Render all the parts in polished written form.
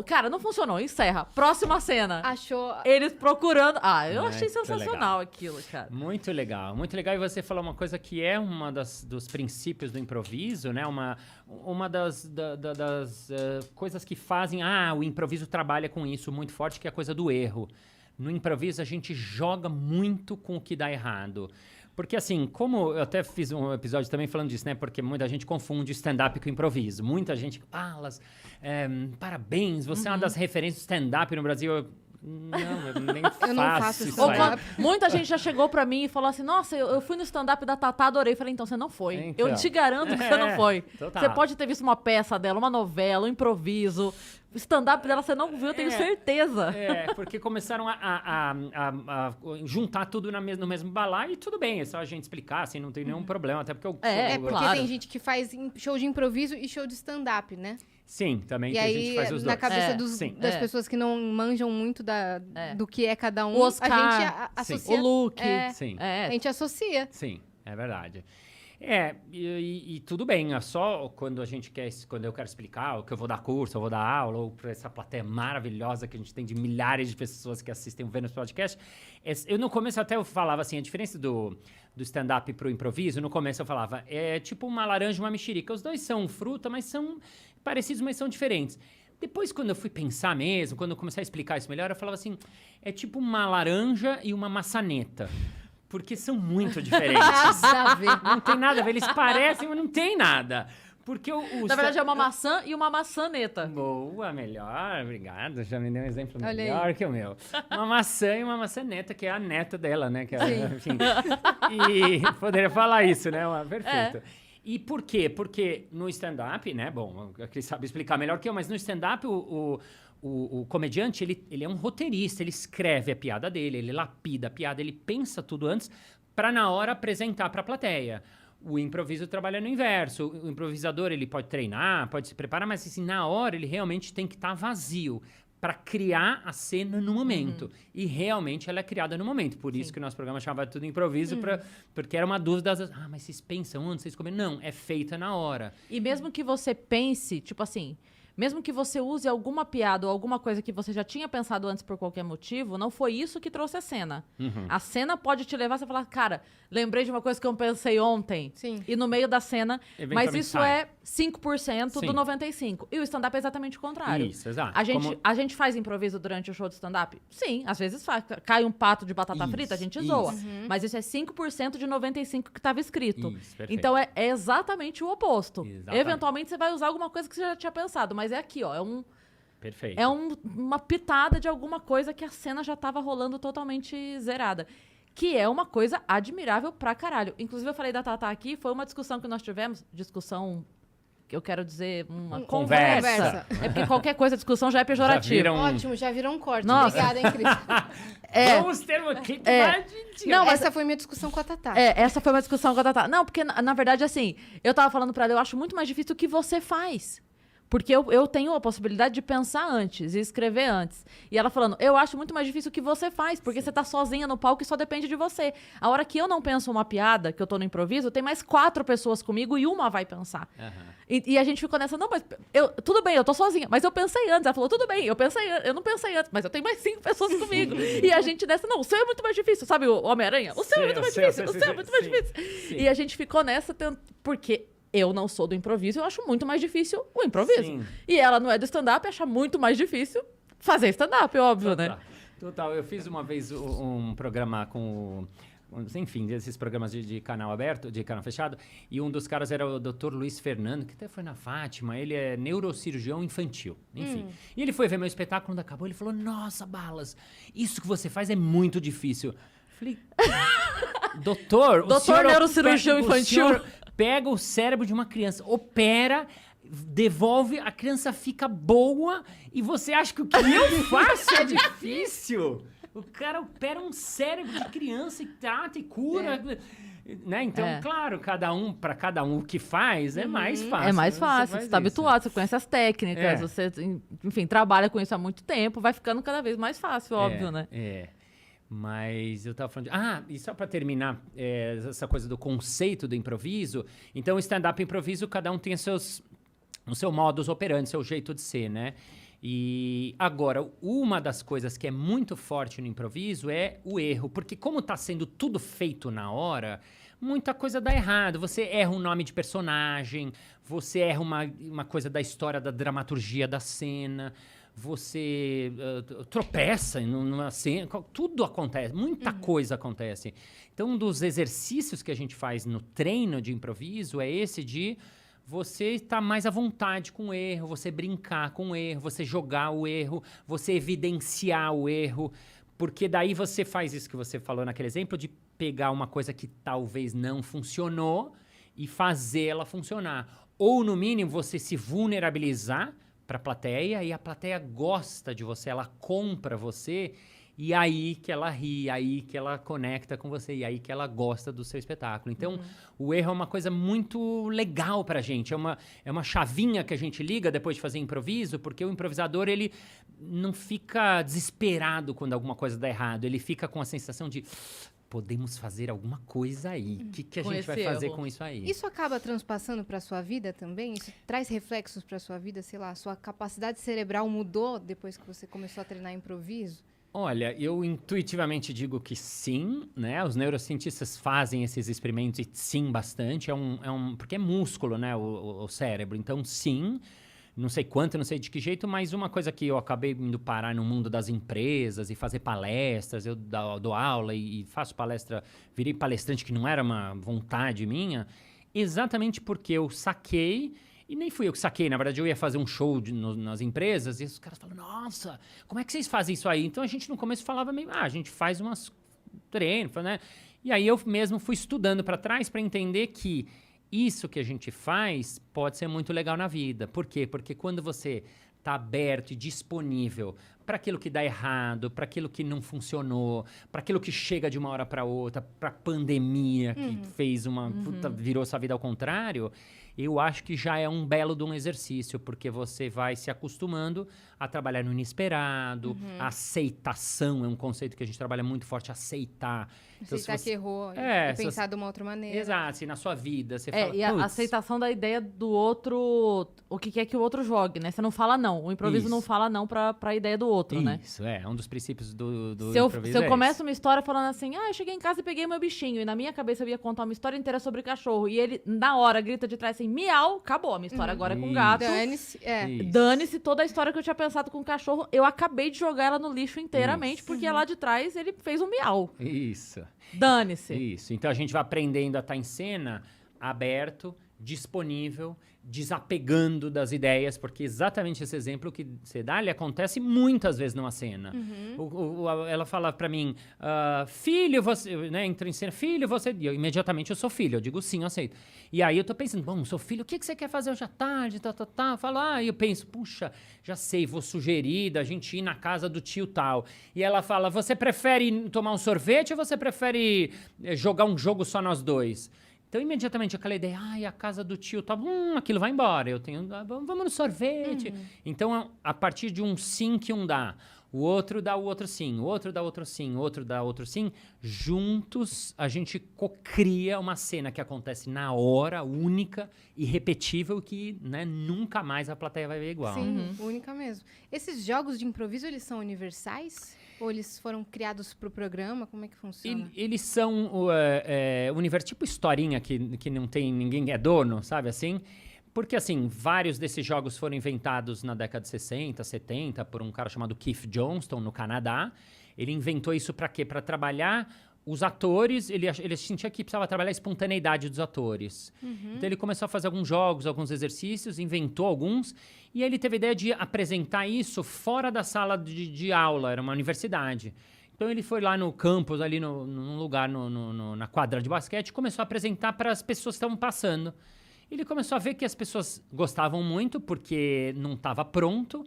Cara, não funcionou. Encerra. Próxima cena. Achou... Eles procurando... eu achei Muito sensacional legal. aquilo, cara. Muito legal, muito legal. E você falou uma coisa que é uma dos princípios do improviso, né? Uma das coisas que fazem... o improviso trabalha com isso muito forte, que é a coisa do erro. No improviso, a gente joga muito com o que dá errado. Porque, assim, como eu até fiz um episódio também falando disso, né? Porque muita gente confunde stand-up com improviso. Muita gente fala, parabéns, você é uma das referências do stand-up no Brasil. Eu nem Eu não faço isso Ou aí. quando- muita gente já chegou pra mim e falou assim, nossa, eu fui no stand-up da Tatá, adorei. Eu falei, então você não foi. Então. Eu te garanto que você não foi. Total. Você pode ter visto uma peça dela, uma novela, um improviso. O stand-up dela você não viu, eu tenho certeza. Porque começaram a juntar tudo no mesmo balaio e tudo bem, é só a gente explicar, assim, não tem nenhum problema, até porque eu... É porque claro. tem gente que faz show de improviso e show de stand-up, né? Sim, também E tem gente aí, que faz os na dois. cabeça Sim. das pessoas que não manjam muito do que é cada um, O Oscar, a gente sim. associa... O look. Sim. A gente associa. Sim, é verdade. E tudo bem, é só quando eu quero explicar, ou que eu vou dar curso, ou vou dar aula, ou para essa plateia maravilhosa que a gente tem de milhares de pessoas que assistem o Vênus Podcast. Eu no começo até eu falava assim, a diferença do stand-up pro improviso, no começo eu falava, é tipo uma laranja e uma mexerica. Os dois são fruta, mas são parecidos, mas são diferentes. Depois, quando eu fui pensar mesmo, quando eu comecei a explicar isso melhor, eu falava assim, é tipo uma laranja e uma maçaneta. Porque são muito diferentes. Nada a ver. Não tem nada a ver. Eles parecem, mas não tem nada. Porque Na verdade, é uma maçã e uma maçaneta. Boa, melhor. Obrigado. Já me deu um exemplo Olha melhor aí. que o meu. Uma maçã e uma maçaneta, que é a neta dela, né? Que enfim. E poderia falar isso, né? Perfeito. E por quê? Porque no stand-up, né? Bom, a Cris sabe explicar melhor que eu, mas no stand-up o comediante, ele é um roteirista, ele escreve a piada dele, ele lapida a piada, ele pensa tudo antes para na hora apresentar para a plateia. O improviso trabalha no inverso. O improvisador, ele pode treinar, pode se preparar, mas assim, na hora ele realmente tem que estar vazio para criar a cena no momento. E realmente ela é criada no momento. Por isso que o nosso programa chamava Tudo Improviso, porque era uma dúvida. Mas vocês pensam antes, vocês comem? Não, é feita na hora. E mesmo que você pense, tipo assim, mesmo que você use alguma piada ou alguma coisa que você já tinha pensado antes por qualquer motivo, não foi isso que trouxe a cena. A cena pode te levar a você falar, cara, lembrei de uma coisa que eu pensei ontem. Sim. E no meio da cena, mas Eventualmente isso sai. é 5% Sim. do 95%. E o stand-up é exatamente o contrário. Isso, exato. A gente faz improviso durante o show de stand-up? Sim, às vezes faz. Cai um pato de batata frita, a gente zoa. Mas isso é 5% de 95% que estava escrito. Isso, perfeito. Então é exatamente o oposto. Exatamente. Eventualmente você vai usar alguma coisa que você já tinha pensado, mas é aqui, ó. Perfeito. Uma pitada de alguma coisa que a cena já tava rolando totalmente zerada. Que é uma coisa admirável pra caralho. Inclusive, eu falei da Tatá aqui, foi uma discussão que nós tivemos. Discussão, que eu quero dizer, uma Conversa. É porque qualquer coisa, discussão já é pejorativo. Já viram- Ótimo, já virou um corte. Nossa. Obrigada, hein, Cris? Vamos ter uma clipe Não, mas Essa foi minha discussão com a Tatá. essa foi uma discussão com a Tatá. Não, porque, na verdade, assim, eu tava falando pra ela, eu acho muito mais difícil o que você faz. Porque eu tenho a possibilidade de pensar antes e escrever antes. E ela falando, eu acho muito mais difícil o que você faz, porque você tá sozinha no palco e só depende de você. A hora que eu não penso uma piada, que eu tô no improviso, tem mais 4 pessoas comigo e uma vai pensar. E a gente ficou nessa, não, mas tudo bem, eu tô sozinha, mas eu pensei antes. Ela falou, tudo bem, eu não pensei antes, mas eu tenho mais 5 pessoas comigo. E a gente nessa, não, o seu é muito mais difícil, sabe o Homem-Aranha? O seu é muito mais difícil, o seu é muito mais difícil. E a gente ficou nessa, porque eu não sou do improviso, eu acho muito mais difícil o improviso. Sim. E ela não é do stand-up, acha muito mais difícil fazer stand-up, óbvio, né? Total. Eu fiz uma vez um programa com... Enfim, desses programas de canal aberto, de canal fechado, e um dos caras era o Dr. Luiz Fernando, que até foi na Fátima, ele é neurocirurgião infantil, enfim. E ele foi ver meu espetáculo, quando acabou, ele falou, nossa, Balas, isso que você faz é muito difícil. Falei, doutor, neurocirurgião infantil. O senhor pega o cérebro de uma criança, opera, devolve, a criança fica boa, e você acha que o que eu faço é difícil? O cara opera um cérebro de criança e trata e cura. Né? Então, claro, para cada um o que faz é mais fácil. É mais fácil, você tá isso. habituado, você conhece as técnicas, você, enfim, trabalha com isso há muito tempo, vai ficando cada vez mais fácil, óbvio, né? Mas eu tava falando e só para terminar essa coisa do conceito do improviso, então o stand-up improviso, cada um tem o seu modus operandi, seu jeito de ser, né? E agora, uma das coisas que é muito forte no improviso é o erro, porque como está sendo tudo feito na hora, muita coisa dá errado. Você erra um nome de personagem, você erra uma coisa da história, da dramaturgia da cena, você tropeça numa cena, tudo acontece, muita coisa acontece. Então, um dos exercícios que a gente faz no treino de improviso é esse de você estar mais à vontade com o erro, você brincar com o erro, você jogar o erro, você evidenciar o erro, porque daí você faz isso que você falou naquele exemplo de pegar uma coisa que talvez não funcionou e fazer ela funcionar. Ou, no mínimo, você se vulnerabilizar para a plateia e a plateia gosta de você, ela compra você e aí que ela ri, aí que ela conecta com você, e aí que ela gosta do seu espetáculo. Então, o erro é uma coisa muito legal pra gente, é uma chavinha que a gente liga depois de fazer improviso, porque o improvisador, ele não fica desesperado quando alguma coisa dá errado, ele fica com a sensação de podemos fazer alguma coisa aí, o que a gente vai fazer com isso aí? Isso acaba transpassando para sua vida também? Isso traz reflexos para sua vida, sei lá, sua capacidade cerebral mudou depois que você começou a treinar improviso? Olha, eu intuitivamente digo que sim, né? Os neurocientistas fazem esses experimentos e sim, bastante. Porque é músculo, né? O cérebro. Então, sim. Não sei quanto, não sei de que jeito, mas uma coisa que eu acabei indo parar no mundo das empresas e fazer palestras, eu dou aula e faço palestra, virei palestrante que não era uma vontade minha, exatamente porque eu saquei. E nem fui eu que saquei, na verdade eu ia fazer um show nas empresas e os caras falam, nossa, como é que vocês fazem isso aí? Então a gente no começo falava meio, a gente faz umas treinos, né? E aí eu mesmo fui estudando para trás para entender que isso que a gente faz pode ser muito legal na vida. Por quê? Porque quando você está aberto e disponível para aquilo que dá errado, para aquilo que não funcionou, para aquilo que chega de uma hora para outra, para a pandemia que fez virou sua vida ao contrário, eu acho que já é um belo de um exercício, porque você vai se acostumando a trabalhar no inesperado, a aceitação é um conceito que a gente trabalha muito forte, aceitar. Então, aceitar que errou e pensar de uma outra maneira. Exato, assim, na sua vida você fala, e a aceitação da ideia do outro, o que quer que o outro jogue, né? Você não fala não, o improviso não fala não pra ideia do outro, né? Isso, é um dos princípios do improviso. Se eu começo uma história falando assim, eu cheguei em casa e peguei meu bichinho, e na minha cabeça eu ia contar uma história inteira sobre cachorro, e ele, na hora, grita de trás assim, miau, acabou, a minha história agora é com gato. Dane-se toda a história que eu tinha pensado com o cachorro, eu acabei de jogar ela no lixo inteiramente, porque lá de trás ele fez um miau. Isso. Dane-se. Isso. Então a gente vai aprendendo a estar em cena, aberto, disponível, desapegando das ideias, porque exatamente esse exemplo que você dá, ele acontece muitas vezes numa cena. Ela fala pra mim, filho, você, né, entra em cena, filho, você... E imediatamente eu sou filho, eu digo sim, eu aceito. E aí eu tô pensando, bom, sou filho, o que você quer fazer hoje à tarde, Falo, e eu penso, puxa, já sei, vou sugerir da gente ir na casa do tio tal. E ela fala, você prefere tomar um sorvete ou você prefere jogar um jogo só nós dois? Então, imediatamente, aquela ideia, a casa do tio, tá, aquilo vai embora, eu tenho, vamos no sorvete. Então, a partir de um sim que um dá, o outro dá o outro sim, o outro dá outro sim, o outro dá outro sim, juntos a gente cocria uma cena que acontece na hora, única, irrepetível, que, né, nunca mais a plateia vai ver igual. Sim, única mesmo. Esses jogos de improviso, eles são universais? Ou eles foram criados para o programa? Como é que funciona? Eles são universo, tipo historinha que não tem ninguém é dono, sabe assim? Porque, assim, vários desses jogos foram inventados na década de 60, 70, por um cara chamado Keith Johnston, no Canadá. Ele inventou isso para quê? Para trabalhar os atores, ele sentia que precisava trabalhar a espontaneidade dos atores. Então ele começou a fazer alguns jogos, alguns exercícios, inventou alguns, e aí ele teve a ideia de apresentar isso fora da sala de aula, era uma universidade. Então ele foi lá no campus, ali num lugar, na quadra de basquete, e começou a apresentar para as pessoas que estavam passando. Ele começou a ver que as pessoas gostavam muito, porque não estava pronto.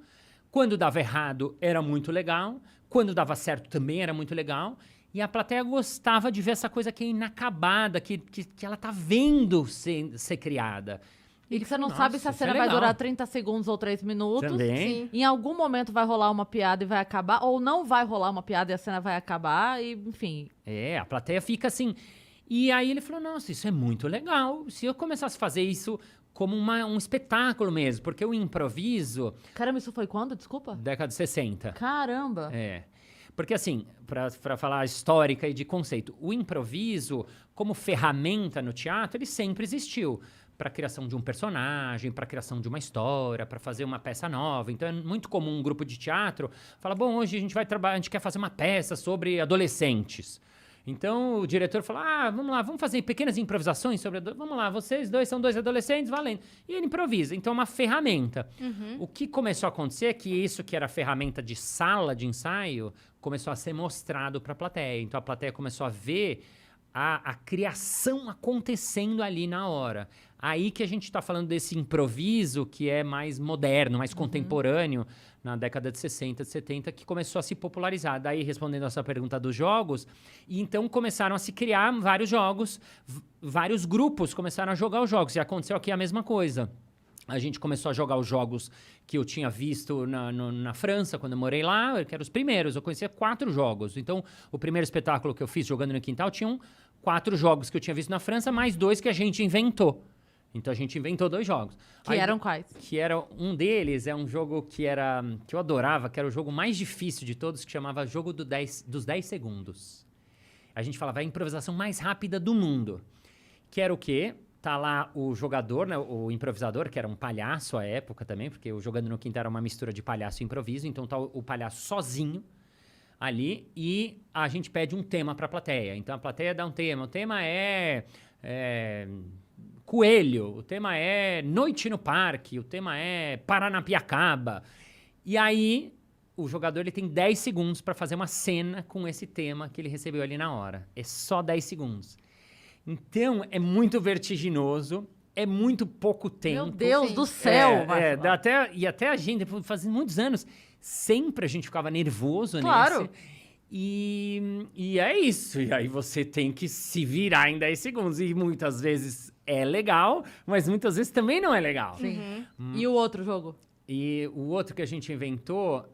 Quando dava errado, era muito legal. Quando dava certo, também era muito legal. E a plateia gostava de ver essa coisa que é inacabada, que ela tá vendo ser criada. E que você não sabe se a cena vai durar 30 segundos ou 3 minutos. Também. Sim. Em algum momento vai rolar uma piada e vai acabar, ou não vai rolar uma piada e a cena vai acabar, e enfim. A plateia fica assim. E aí ele falou, nossa, isso é muito legal. Se eu começasse a fazer isso como um espetáculo mesmo, porque o improviso... Caramba, isso foi quando? Desculpa. Década de 60. Caramba. É. Porque, assim, para falar histórica e de conceito, o improviso, como ferramenta no teatro, ele sempre existiu. Para a criação de um personagem, para a criação de uma história, para fazer uma peça nova. Então, é muito comum um grupo de teatro falar, bom, hoje a gente vai trabalhar, a gente quer fazer uma peça sobre adolescentes. Então, o diretor fala, vamos lá, vamos fazer pequenas improvisações sobre... Vamos lá, vocês dois são 2 adolescentes, valendo. E ele improvisa. Então, é uma ferramenta. O que começou a acontecer é que isso que era ferramenta de sala de ensaio começou a ser mostrado para a plateia. Então, a plateia começou a ver a criação acontecendo ali na hora. Aí que a gente está falando desse improviso que é mais moderno, mais contemporâneo, na década de 60, de 70, que começou a se popularizar. Daí, respondendo a essa pergunta dos jogos, e então começaram a se criar vários jogos, vários grupos começaram a jogar os jogos, e aconteceu aqui a mesma coisa. A gente começou a jogar os jogos que eu tinha visto na França, quando eu morei lá, que eram os primeiros. Eu conhecia 4 jogos. Então, o primeiro espetáculo que eu fiz jogando no quintal tinham 4 jogos que eu tinha visto na França, mais 2 que a gente inventou. Então, a gente inventou 2 jogos. Que eram quais? Que era um deles, é um jogo que eu adorava, que era o jogo mais difícil de todos, que chamava Jogo dos 10 Segundos. A gente falava a improvisação mais rápida do mundo. Que era o quê? Tá lá o jogador, né, o improvisador, que era um palhaço à época também, porque o Jogando no Quintal era uma mistura de palhaço e improviso, então tá o palhaço sozinho ali e a gente pede um tema para a plateia. Então a plateia dá um tema, o tema é coelho, o tema é noite no parque, o tema é Paranapiacaba. E aí o jogador ele tem 10 segundos para fazer uma cena com esse tema que ele recebeu ali na hora. É só 10 segundos. Então, é muito vertiginoso, é muito pouco tempo. Meu Deus do céu! Até a gente, depois fazendo muitos anos, sempre a gente ficava nervoso claro. Nesse. E é isso. E aí você tem que se virar em 10 segundos. E muitas vezes é legal, mas muitas vezes também não é legal. Sim. E o outro jogo? E o outro que a gente inventou,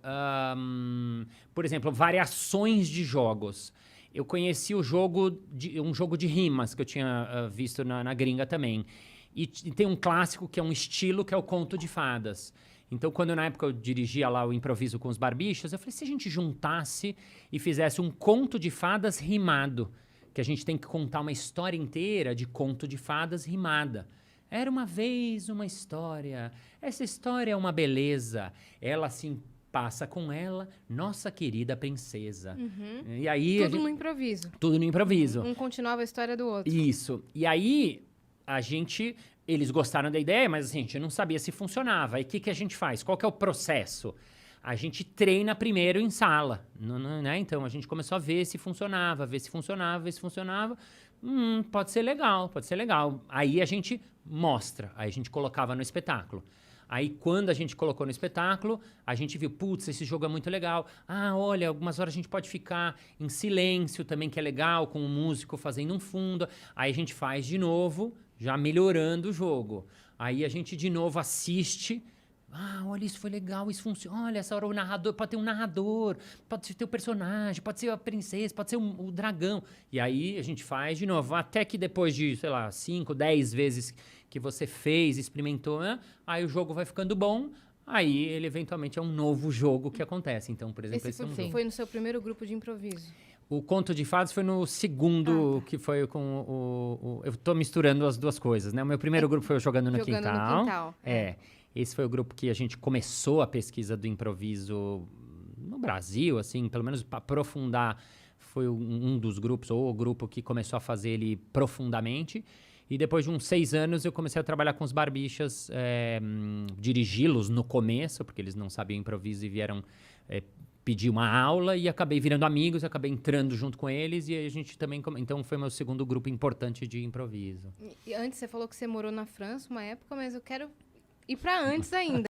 por exemplo, variações de jogos. Eu conheci um jogo de rimas que eu tinha visto na gringa também. E tem um clássico que é um estilo que é o conto de fadas. Então, quando na época eu dirigia lá o improviso com os Barbichas, eu falei, se a gente juntasse e fizesse um conto de fadas rimado, que a gente tem que contar uma história inteira de conto de fadas rimada. Era uma vez uma história, essa história é uma beleza, ela se passa com ela, nossa querida princesa. E aí, tudo no improviso. Tudo no improviso. Um continuava a história do outro. Isso. E aí, eles gostaram da ideia, mas assim, a gente não sabia se funcionava. Aí o que a gente faz? Qual que é o processo? A gente treina primeiro em sala, né? Então, a gente começou a ver se funcionava, ver se funcionava. Pode ser legal. Aí a gente mostra, aí a gente colocava no espetáculo. Aí, quando a gente colocou no espetáculo, a gente viu, putz, esse jogo é muito legal. Olha, algumas horas a gente pode ficar em silêncio também, que é legal, com o músico fazendo um fundo. Aí a gente faz de novo, já melhorando o jogo. Aí a gente de novo assiste. Olha, isso foi legal, isso funciona. Olha, essa hora o narrador, pode ter um narrador, pode ter o personagem, pode ser a princesa, pode ser o dragão. E aí a gente faz de novo, até que depois de, 5, 10 vezes que você fez, experimentou, né? Aí o jogo vai ficando bom, aí ele eventualmente é um novo jogo que acontece. Então, por exemplo, esse foi no seu primeiro grupo de improviso? O Conto de Fadas foi no segundo, que foi com eu tô misturando as duas coisas, né? O meu primeiro grupo foi o Jogando no Quintal. Esse foi o grupo que a gente começou a pesquisa do improviso no Brasil, assim, pelo menos para aprofundar, foi um dos grupos, ou o grupo que começou a fazer ele profundamente. E depois de uns 6 anos eu comecei a trabalhar com os Barbichas, dirigi-los no começo, porque eles não sabiam improviso e vieram pedir uma aula, e acabei virando amigos, acabei entrando junto com eles, e a gente também... Então foi meu segundo grupo importante de improviso. E antes você falou que você morou na França uma época, mas eu quero ir para antes ainda.